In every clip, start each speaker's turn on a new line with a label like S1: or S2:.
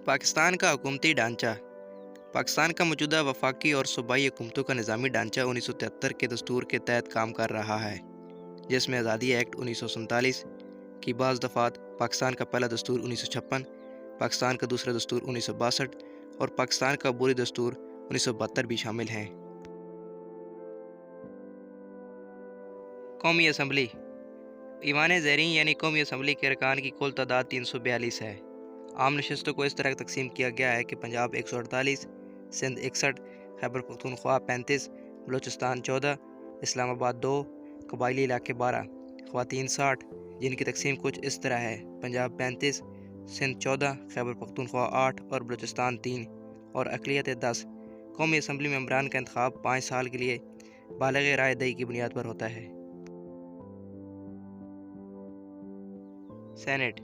S1: पाकिस्तान का हुकूमती ढांचा। पाकिस्तान का मौजूदा वफाकी और सूबाई हुकूमतों का निज़ामी ढांचा 1973 के दस्तूर के तहत काम कर रहा है, जिसमें आज़ादी एक्ट 1947 की बाज़ दफ़ात, पाकिस्तान का पहला दस्तूर 1956, पाकिस्तान का दूसरा दस्तूर 1962 और पाकिस्तान का अबूरी दस्तूर 1972 भी शामिल हैं। कौमी असम्बली। ईवान ज़ेरीन यानी कौमी असम्बली के अरकान की कुल तादाद 342 है। आम नशस्तों को इस तरह तकसीम किया गया है कि पंजाब 148, सिंध 61, खैबर पख्तूनख्वा 35, बलूचिस्तान 14, इस्लामाबाद 2, कबायली इलाके 12, ख़वातीन 60, जिनकी तकसीम कुछ इस तरह है: पंजाब 35, सिंध 14, खैबर पख्तूनख्वा 8 और बलूचिस्तान 3 और अक़लियत 10। कौमी असम्बली मेंबरान का इंतखाब 5 साल के लिए बालिग़ राय दही की बुनियाद पर होता है। सेनेट।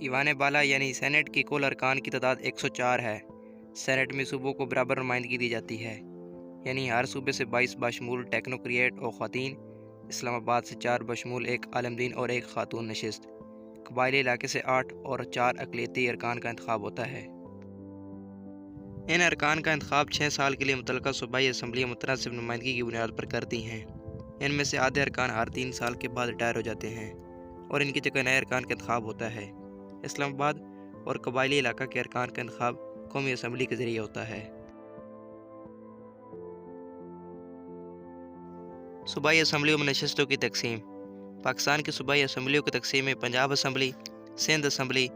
S1: ईवान बाला यानी सेनेट की कुल अरकान की तादाद 104 है। सेनेट में सूबों को बराबर नुमाइंदगी दी जाती है, यानी हर सूबे से 22 बशमूल टेक्नोक्रेट और ख़वातीन, इस्लामाबाद से 4 बशमूल एक आलमदीन और एक खातून नशिस्त, कबायली इलाके से 8 और 4 अक़लियती अरकान का इंतखाब होता है। इन अरकान का इंतखाब 6 साल के लिए मुतल्लिका सूबाई असम्बलियाँ मुतनासिब नुमाइंदगी की बुनियाद पर करती हैं। इनमें से आधे अरकान हर 3 साल के बाद रिटायर हो जाते हैं और इनकी जगह नए अरकान का इंतखाब होता है। इस्लामाबाद और कबायली इलाका के अरकान का इंतखाब कौमी असम्बली के ज़रिए होता है। सूबाई असम्बलियों में नशस्तों की तकसीम। पाकिस्तान की सूबाई असम्बलियों की तकसीम में Punjab assembly, Sindh assembly,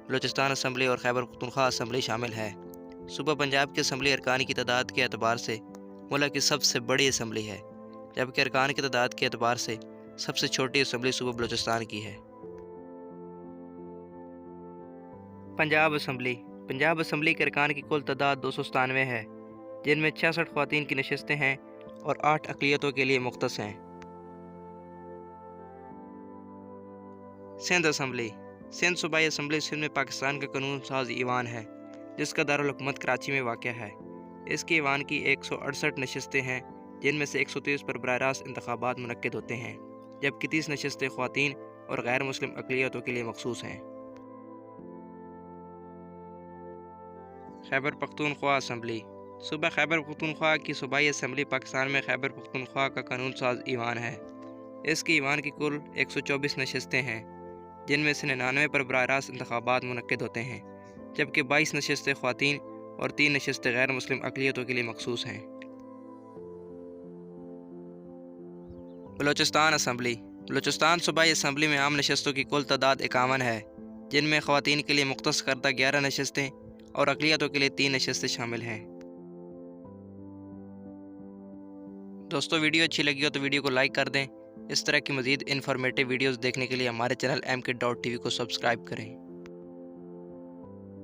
S1: Balochistan assembly और खैबर पख्तूनख्वा असम्बली शामिल है। सूबा पंजाब की असम्बली अरकान की तादाद के एतबार से मुल्क की सबसे बड़ी असम्बली है, जबकि अरकान की तादाद के एतबार से सबसे छोटी असम्बली सूबा बलूचिस्तान की है। पंजाब असम्बली। पंजाब असम्बली के अरकान की कुल तादाद 297 है, जिनमें 66 ख़वातीन की नशस्तें हैं और 8 अक़लियतों के लिए मुख्तस हैं। सिंध असम्बली। सिंध सूबाई असम्बली सिंध में पाकिस्तान का कानून साज ईवान है, जिसका दारुल हुकूमत कराची में वाक़ है। इसके ईवान की 168 नशस्तें हैं, जिनमें से 130 पर बराह रास्त इंतखाबात मुनक्किद होते हैं, जबकि 30 नशस्तें ख़वातीन और गैर मुस्लिम अक़लियतों के लिए मखसूस हैं। खैबर पख्तूनख्वा असम्बली। सूबा खैबर पख्तूनख्वा की सूबाई असम्बली पाकिस्तान में खैबर पख्तूनख्वा का कानून साज ईवान है। इसके ईवान की कुल 124 नशस्तें हैं, जिनमें से 99 पर बराह रास्त इंतखाबात मुनक्किद होते हैं, जबकि 22 नशस्तें ख़वातीन और 3 नशस्तें गैर मुस्लिम अक़लियतों के लिए मखसूस हैं। बलूचिस्तान असम्बली। बलूचिस्तान सूबाई असम्बली में आम नशस्तों की कुल तादाद 51 है, जिनमें ख़वातीन के लिए मुख्तस करदा 11 नशस्तें और अक़लियतों के लिए 3 नशस्तें शामिल हैं। दोस्तों, वीडियो अच्छी लगी हो तो वीडियो को लाइक कर दें। इस तरह की मज़ीद इन्फॉर्मेटिव वीडियोज़ देखने के लिए हमारे चैनल MK.TV को सब्सक्राइब करें।